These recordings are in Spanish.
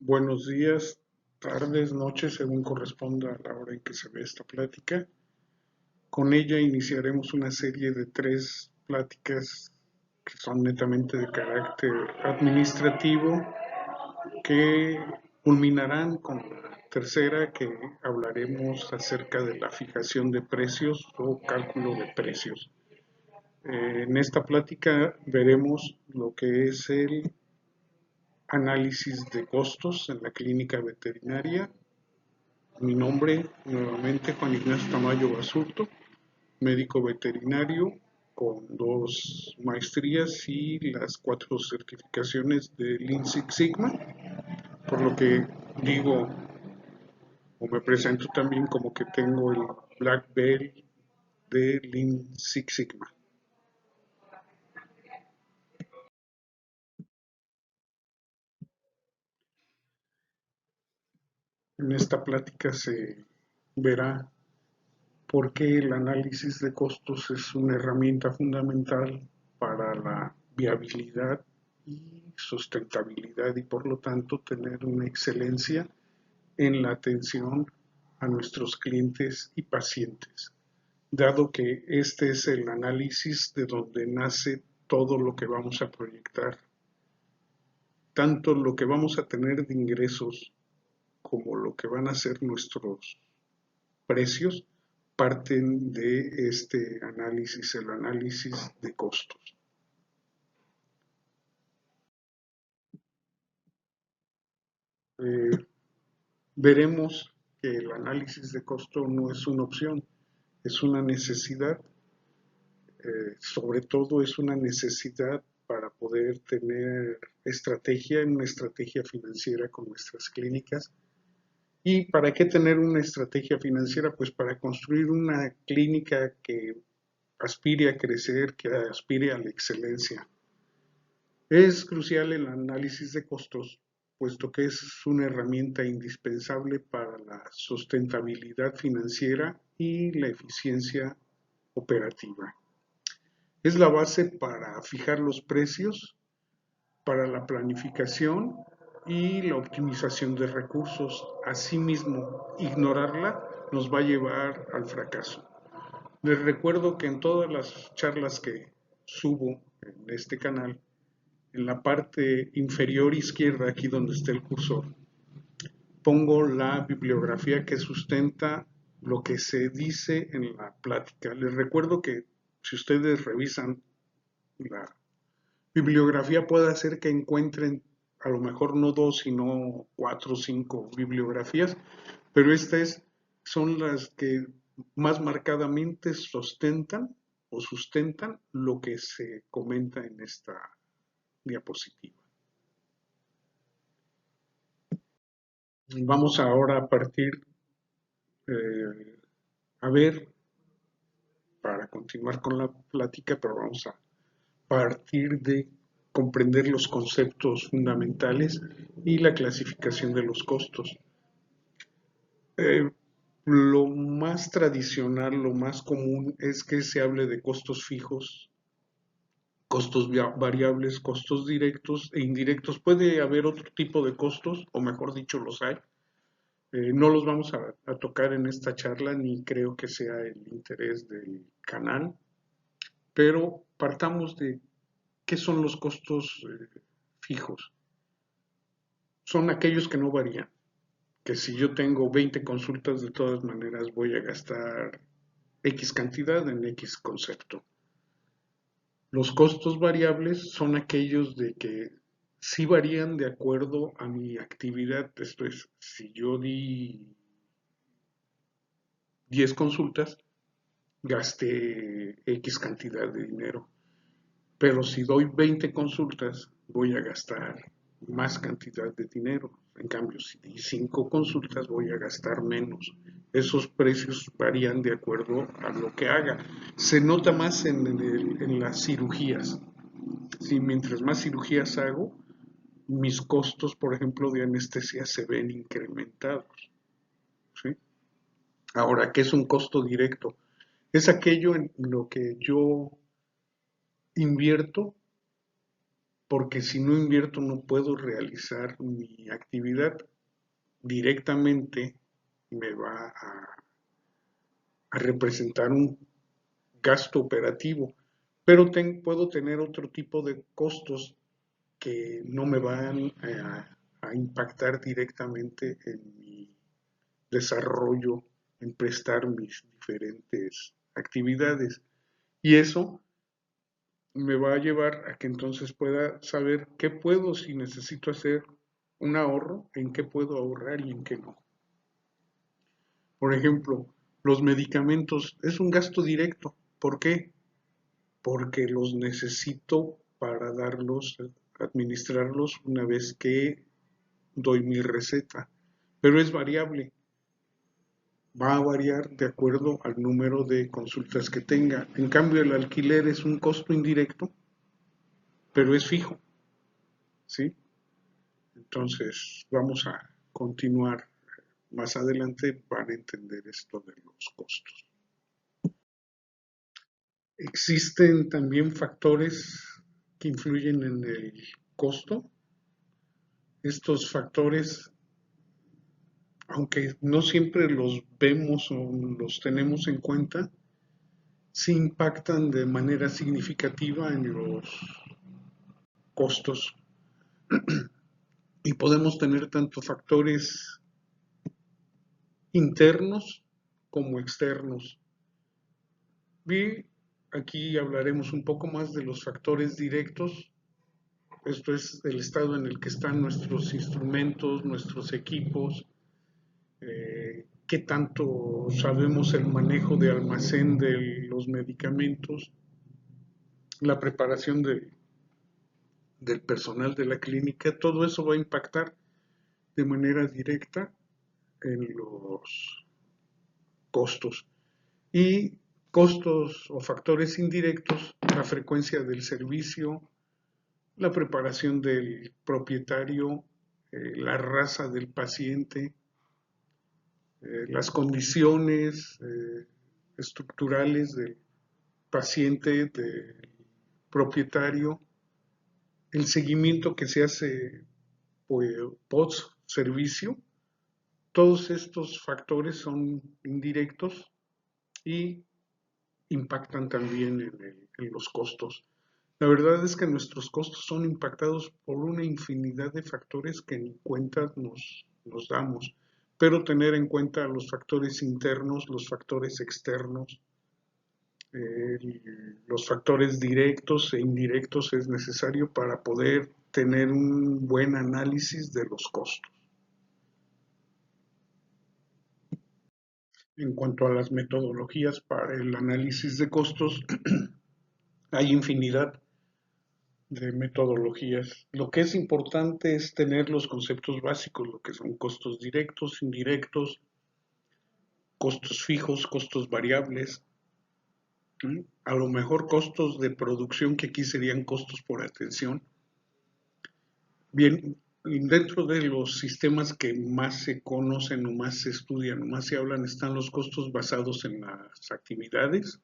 Buenos días, tardes, noches, según corresponda a la hora en que se ve esta plática. Con ella iniciaremos una serie de 3 pláticas que son netamente de carácter administrativo, que culminarán con la tercera, que hablaremos acerca de la fijación de precios o cálculo de precios. En esta plática veremos lo que es el análisis de costos en la clínica veterinaria. Mi nombre, nuevamente, Juan Ignacio Tamayo Basurto, médico veterinario con 2 maestrías y las 4 certificaciones de Lean Six Sigma, por lo que digo o me presento también como que tengo el Black Belt de Lean Six Sigma. En esta plática se verá por qué el análisis de costos es una herramienta fundamental para la viabilidad y sustentabilidad y por lo tanto tener una excelencia en la atención a nuestros clientes y pacientes, dado que este es el análisis de donde nace todo lo que vamos a proyectar, tanto lo que vamos a tener de ingresos como lo que van a ser nuestros precios, parten de este análisis, el análisis de costos. Veremos que el análisis de costo no es una opción, es una necesidad, sobre todo es una necesidad para poder tener una estrategia financiera con nuestras clínicas. ¿Y para qué tener una estrategia financiera? Pues para construir una clínica que aspire a crecer, que aspire a la excelencia. Es crucial el análisis de costos, puesto que es una herramienta indispensable para la sustentabilidad financiera y la eficiencia operativa. Es la base para fijar los precios, para la planificación y la optimización de recursos. Asimismo, ignorarla nos va a llevar al fracaso. Les recuerdo que en todas las charlas que subo en este canal, en la parte inferior izquierda, aquí donde está el cursor, pongo la bibliografía que sustenta lo que se dice en la plática. Les recuerdo que si ustedes revisan la bibliografía, puede hacer que encuentren a lo mejor no 2, sino 4 o 5 bibliografías, pero estas son las que más marcadamente sustentan lo que se comenta en esta diapositiva. Vamos ahora a partir, a ver, para continuar con la plática, pero vamos a partir de comprender los conceptos fundamentales y la clasificación de los costos. Lo más tradicional, lo más común es que se hable de costos fijos, costos variables, costos directos e indirectos. Puede haber otro tipo de costos, o mejor dicho, los hay. No los vamos a tocar en esta charla, ni creo que sea el interés del canal, pero partamos de qué son los costos fijos. Son aquellos que no varían, que si yo tengo 20 consultas, de todas maneras voy a gastar X cantidad en X concepto. Los costos variables son aquellos de que sí varían de acuerdo a mi actividad. Esto es, si yo di 10 consultas, gasté X cantidad de dinero. Pero si doy 20 consultas, voy a gastar más cantidad de dinero. En cambio, si di 5 consultas, voy a gastar menos. Esos precios varían de acuerdo a lo que haga. Se nota más en las cirugías. Si mientras más cirugías hago, mis costos, por ejemplo, de anestesia se ven incrementados. ¿Sí? Ahora, ¿qué es un costo directo? Es aquello en lo que yo invierto porque si no invierto no puedo realizar mi actividad. Directamente me va a representar un gasto operativo, pero puedo tener otro tipo de costos que no me van a impactar directamente en mi desarrollo, en prestar mis diferentes actividades. Y eso me va a llevar a que entonces pueda saber qué puedo, si necesito hacer un ahorro, en qué puedo ahorrar y en qué no. Por ejemplo, los medicamentos es un gasto directo. ¿Por qué? Porque los necesito para administrarlos una vez que doy mi receta. Pero es variable. Va a variar de acuerdo al número de consultas que tenga. En cambio, el alquiler es un costo indirecto, pero es fijo, ¿sí? Entonces, vamos a continuar. Más adelante van a entender esto de los costos. Existen también factores que influyen en el costo. Estos factores, aunque no siempre los vemos o los tenemos en cuenta, sí impactan de manera significativa en los costos. Y podemos tener tanto factores internos como externos. Y aquí hablaremos un poco más de los factores directos. Esto es el estado en el que están nuestros instrumentos, nuestros equipos, qué tanto sabemos el manejo de almacén de los medicamentos, la preparación del personal de la clínica. Todo eso va a impactar de manera directa en los costos. Y costos o factores indirectos, la frecuencia del servicio, la preparación del propietario, la raza del paciente, las condiciones estructurales del paciente, del propietario, el seguimiento que se hace post servicio. Todos estos factores son indirectos y impactan también en los costos. La verdad es que nuestros costos son impactados por una infinidad de factores que ni cuenta nos damos, pero tener en cuenta los factores internos, los factores externos, los factores directos e indirectos es necesario para poder tener un buen análisis de los costos. En cuanto a las metodologías para el análisis de costos, hay infinidad de metodologías. Lo que es importante es tener los conceptos básicos, lo que son costos directos, indirectos, costos fijos, costos variables, ¿sí? A lo mejor costos de producción, que aquí serían costos por atención. Bien, dentro de los sistemas que más se conocen o más se estudian o más se hablan están los costos basados en las actividades,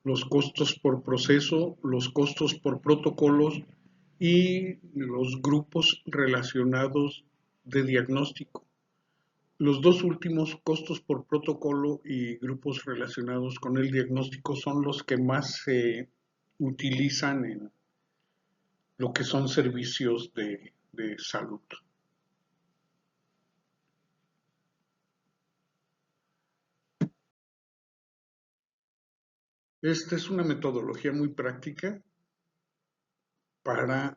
los costos por proceso, los costos por protocolos y los grupos relacionados de diagnóstico. Los dos últimos, costos por protocolo y grupos relacionados con el diagnóstico, son los que más se utilizan en lo que son servicios de salud. Esta es una metodología muy práctica para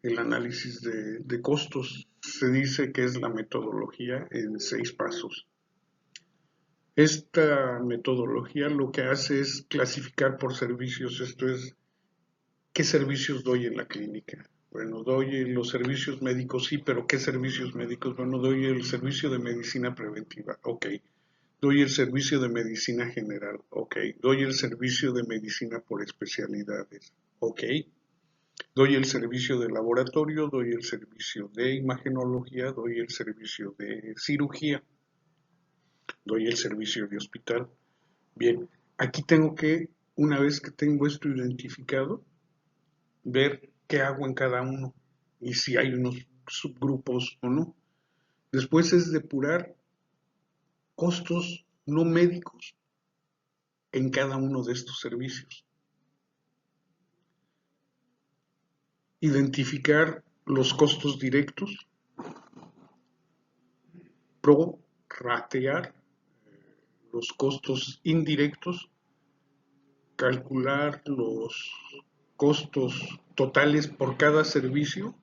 el análisis de costos. Se dice que es la metodología en 6 pasos. Esta metodología lo que hace es clasificar por servicios, esto es, ¿qué servicios doy en la clínica? Bueno, doy los servicios médicos, sí, pero ¿qué servicios médicos? Bueno, doy el servicio de medicina preventiva, ok. Doy el servicio de medicina general, ok. Doy el servicio de medicina por especialidades, ok. Doy el servicio de laboratorio, doy el servicio de imagenología, doy el servicio de cirugía, doy el servicio de hospital. Bien, aquí tengo que, una vez que tengo esto identificado, ver qué hago en cada uno y si hay unos subgrupos o no. Después es depurar costos no médicos en cada uno de estos servicios. Identificar los costos directos, prorratear los costos indirectos, calcular los costos totales por cada servicio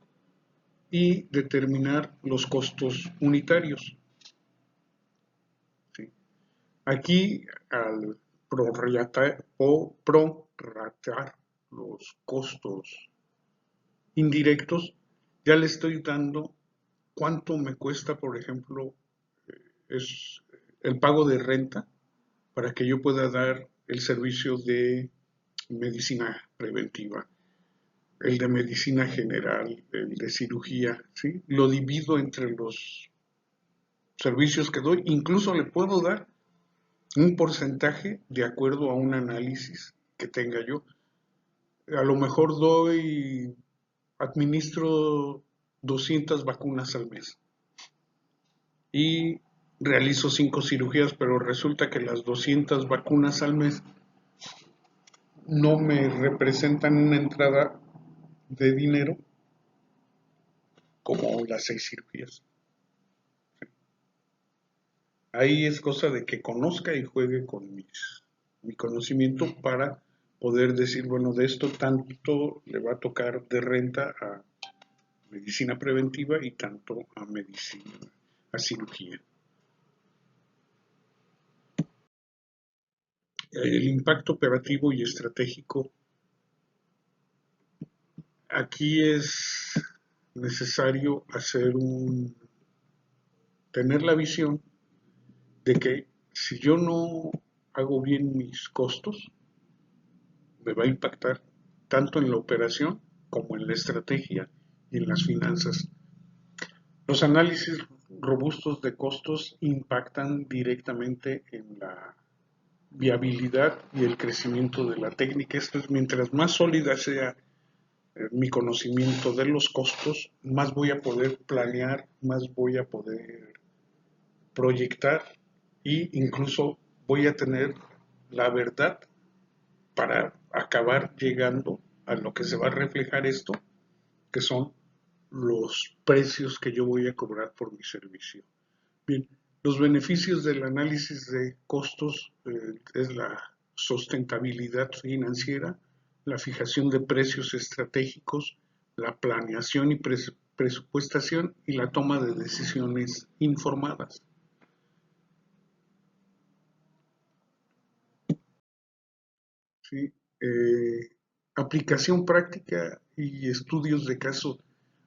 y determinar los costos unitarios. ¿Sí? Aquí, al prorratear los costos indirectos, ya le estoy dando cuánto me cuesta, por ejemplo, es el pago de renta para que yo pueda dar el servicio de medicina preventiva, el de medicina general, el de cirugía, ¿sí? Lo divido entre los servicios que doy, incluso le puedo dar un porcentaje de acuerdo a un análisis que tenga yo. A lo mejor administro 200 vacunas al mes y realizo 5 cirugías, pero resulta que las 200 vacunas al mes no me representan una entrada de dinero como las 6 cirugías. Ahí es cosa de que conozca y juegue con mi conocimiento para poder decir, bueno, de esto tanto le va a tocar de renta a medicina preventiva y tanto a medicina, a cirugía. El impacto operativo y estratégico. Aquí es necesario tener la visión de que si yo no hago bien mis costos, me va a impactar tanto en la operación como en la estrategia y en las finanzas. Los análisis robustos de costos impactan directamente en la viabilidad y el crecimiento de la técnica. Esto es, mientras más sólida sea mi conocimiento de los costos, más voy a poder planear, más voy a poder proyectar e incluso voy a tener la verdad para acabar llegando a lo que se va a reflejar esto, que son los precios que yo voy a cobrar por mi servicio. Bien, los beneficios del análisis de costos es la sustentabilidad financiera, la fijación de precios estratégicos, la planeación y presupuestación y la toma de decisiones informadas. ¿Sí? Aplicación práctica y estudios de caso.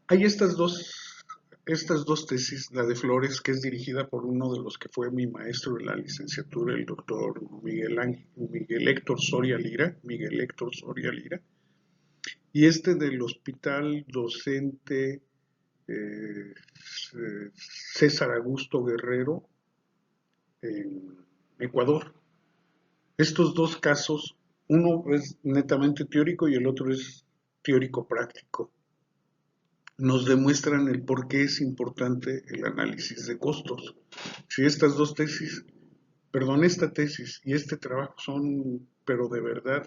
Hay estas dos tesis, la de Flores, que es dirigida por uno de los que fue mi maestro de la licenciatura, el doctor Miguel Héctor Soria Lira, y este del Hospital Docente eh, César Augusto Guerrero en Ecuador. Estos dos casos, uno es netamente teórico y el otro es teórico práctico. Nos demuestran el por qué es importante el análisis de costos. Si estas dos tesis, esta tesis y este trabajo son, pero de verdad,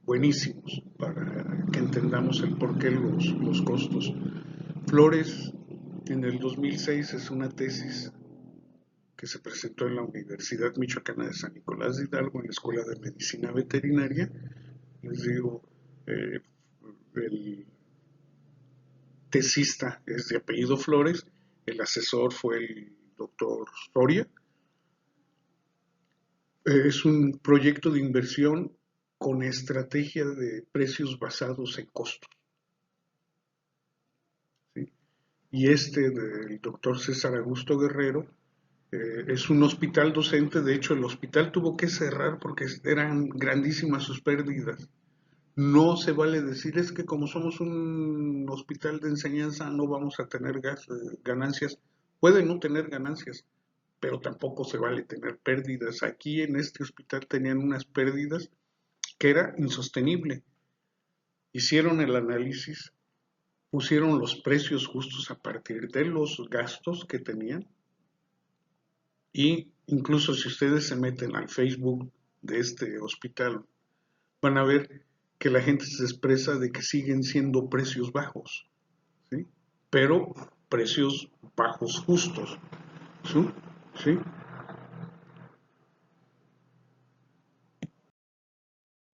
buenísimos para que entendamos el por qué los costos. Flores, en el 2006, es una tesis que se presentó en la Universidad Michoacana de San Nicolás de Hidalgo, en la Escuela de Medicina Veterinaria. Les digo, el tesista es de apellido Flores, el asesor fue el doctor Soria. Es un proyecto de inversión con estrategia de precios basados en costos. ¿Sí? Y este del doctor César Augusto Guerrero es un hospital docente. De hecho, el hospital tuvo que cerrar porque eran grandísimas sus pérdidas. No se vale decir es que como somos un hospital de enseñanza no vamos a tener ganancias. Puede no tener ganancias, pero tampoco se vale tener pérdidas. Aquí en este hospital tenían unas pérdidas que era insostenible. Hicieron el análisis pusieron los precios justos a partir de los gastos que tenían. Y incluso si ustedes se meten al Facebook de este hospital, van a ver que la gente se expresa de que siguen siendo precios bajos, ¿sí? Pero precios bajos justos, ¿sí? ¿Sí?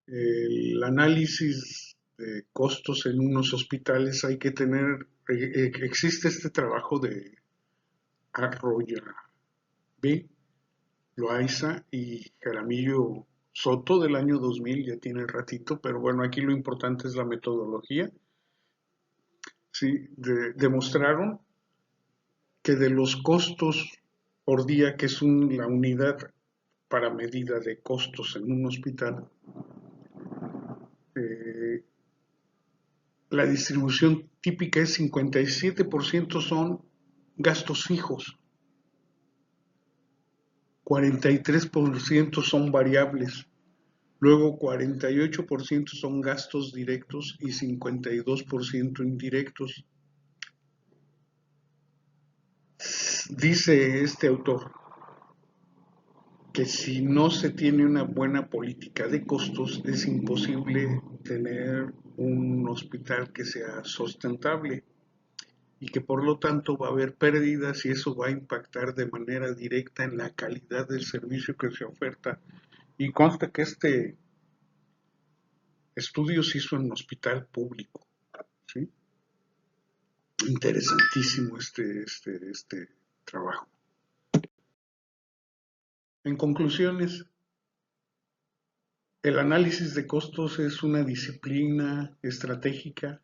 El análisis de costos en unos hospitales hay que tener, existe este trabajo de Arroya B, Loaiza y Jaramillo Soto del año 2000, ya tiene ratito, pero bueno, aquí lo importante es la metodología. Sí, demostraron que de los costos por día, que es la unidad para medida de costos en un hospital, eh, la distribución típica es 57% son gastos fijos, 43% son variables, luego 48% son gastos directos y 52% indirectos. Dice este autor que si no se tiene una buena política de costos es imposible tener un hospital que sea sustentable y que por lo tanto va a haber pérdidas y eso va a impactar de manera directa en la calidad del servicio que se oferta. Y consta que este estudio se hizo en un hospital público, ¿sí? Interesantísimo este trabajo. En conclusiones, el análisis de costos es una disciplina estratégica,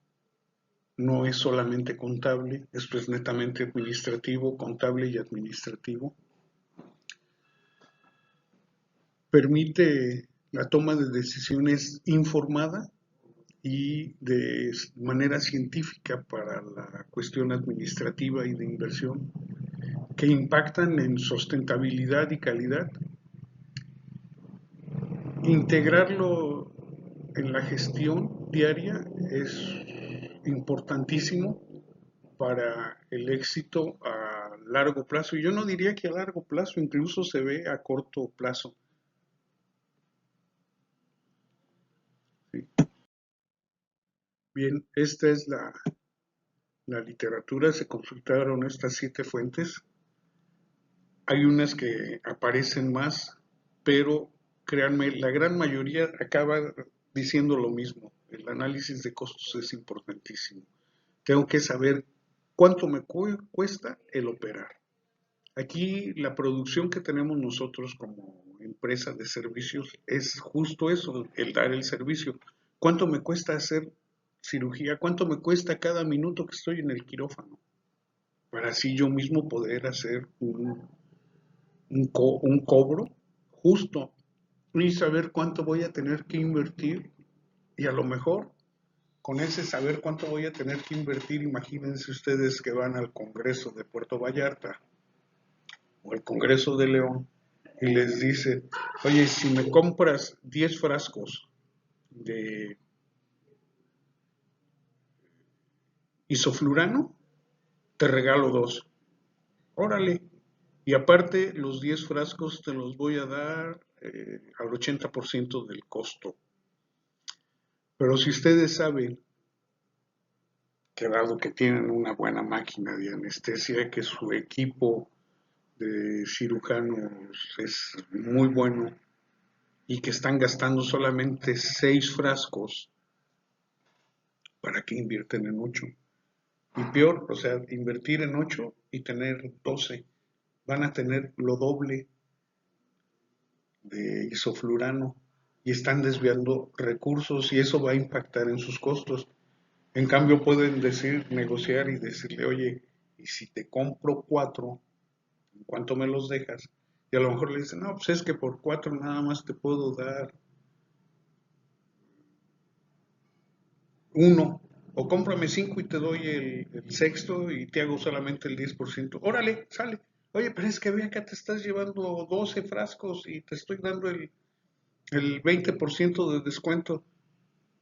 no es solamente contable, esto es netamente administrativo, contable y administrativo. Permite la toma de decisiones informada y de manera científica para la cuestión administrativa y de inversión, que impactan en sustentabilidad y calidad. Integrarlo en la gestión diaria es importantísimo para el éxito a largo plazo. Y yo no diría que a largo plazo, incluso se ve a corto plazo. ¿Sí? Bien, esta es la literatura, se consultaron estas 7 fuentes. Hay unas que aparecen más, pero créanme, la gran mayoría acaba diciendo lo mismo. El análisis de costos es importantísimo. Tengo que saber cuánto me cuesta el operar. Aquí la producción que tenemos nosotros como empresa de servicios es justo eso, el dar el servicio. ¿Cuánto me cuesta hacer cirugía? ¿Cuánto me cuesta cada minuto que estoy en el quirófano? Para así yo mismo poder hacer un cobro justo y saber cuánto voy a tener que invertir y a lo mejor con ese saber cuánto voy a tener que invertir, imagínense ustedes que van al Congreso de Puerto Vallarta o al Congreso de León y les dice, oye, si me compras 10 frascos de isoflurano, te regalo 2. Órale. Y aparte, los 10 frascos te los voy a dar al 80% del costo. Pero si ustedes saben que dado que tienen una buena máquina de anestesia, que su equipo de cirujanos es muy bueno y que están gastando solamente 6 frascos, ¿para qué invierten en 8? Y peor, o sea, invertir en 8 y tener 12, van a tener lo doble de isoflurano y están desviando recursos y eso va a impactar en sus costos. En cambio pueden decir, negociar y decirle, oye, y si te compro 4, ¿en cuánto me los dejas? Y a lo mejor le dicen, no, pues es que por 4 nada más te puedo dar 1, o cómprame 5 y te doy el sexto y te hago solamente el 10%. Órale, sale. Oye, pero es que ve acá te estás llevando 12 frascos y te estoy dando el 20% de descuento.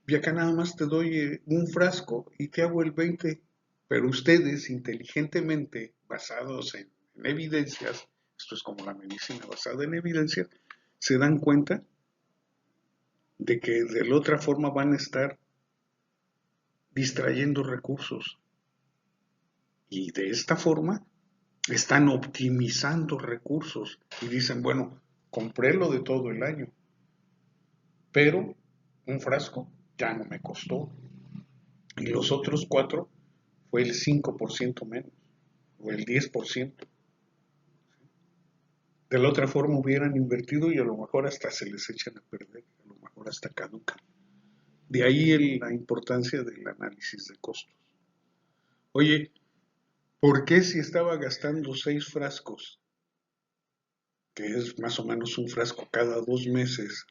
Y acá nada más te doy un frasco y te hago el 20. Pero ustedes inteligentemente, basados en evidencias, esto es como la medicina basada en evidencias, se dan cuenta de que de la otra forma van a estar distrayendo recursos. Y de esta forma están optimizando recursos y dicen, bueno, compré lo de todo el año, pero un frasco ya no me costó. Y los otros cuatro fue el 5% menos, o el 10%. De la otra forma hubieran invertido y a lo mejor hasta se les echan a perder, a lo mejor hasta caducan. De ahí la importancia del análisis de costos. Oye, ¿por qué si estaba gastando 6 frascos, que es más o menos un frasco cada 2 meses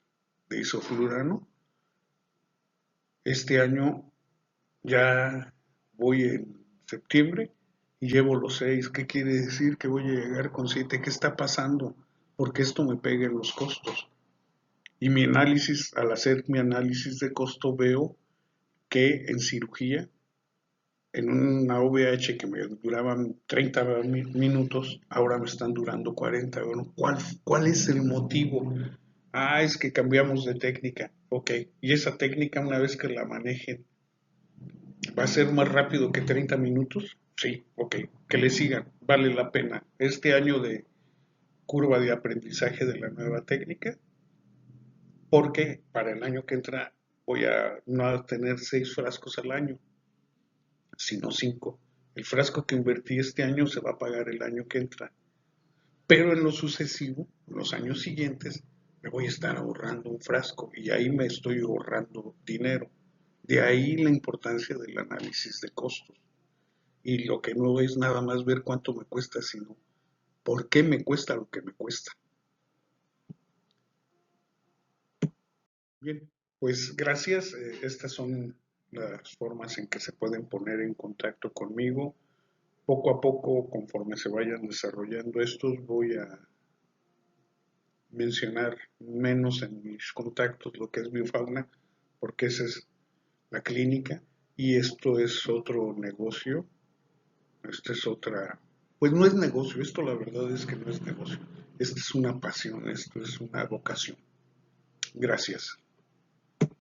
de isoflurano, este año ya voy en septiembre y llevo los 6? ¿Qué quiere decir? Que voy a llegar con 7. ¿Qué está pasando? Porque esto me pega en los costos. Y mi análisis, al hacer mi análisis de costo, veo que en cirugía, en una OVH que me duraban 30 minutos, ahora me están durando 40. Bueno, ¿cuál es el motivo? Ah, es que cambiamos de técnica. Ok, y esa técnica, una vez que la manejen, ¿va a ser más rápido que 30 minutos? Sí, ok, que le sigan, vale la pena. Este año de curva de aprendizaje de la nueva técnica, porque para el año que entra voy a no tener 6 frascos al año, sino 5. El frasco que invertí este año se va a pagar el año que entra, pero en lo sucesivo, en los años siguientes, me voy a estar ahorrando un frasco y ahí me estoy ahorrando dinero. De ahí la importancia del análisis de costos. Y lo que no es nada más ver cuánto me cuesta, sino por qué me cuesta lo que me cuesta. Bien, pues gracias. Estas son las formas en que se pueden poner en contacto conmigo. Poco a poco, conforme se vayan desarrollando estos, voy a mencionar menos en mis contactos lo que es biofauna, porque esa es la clínica y esto es otro negocio, esta es otra, pues no es negocio, esto la verdad es que no es negocio, esta es una pasión, esto es una vocación. Gracias.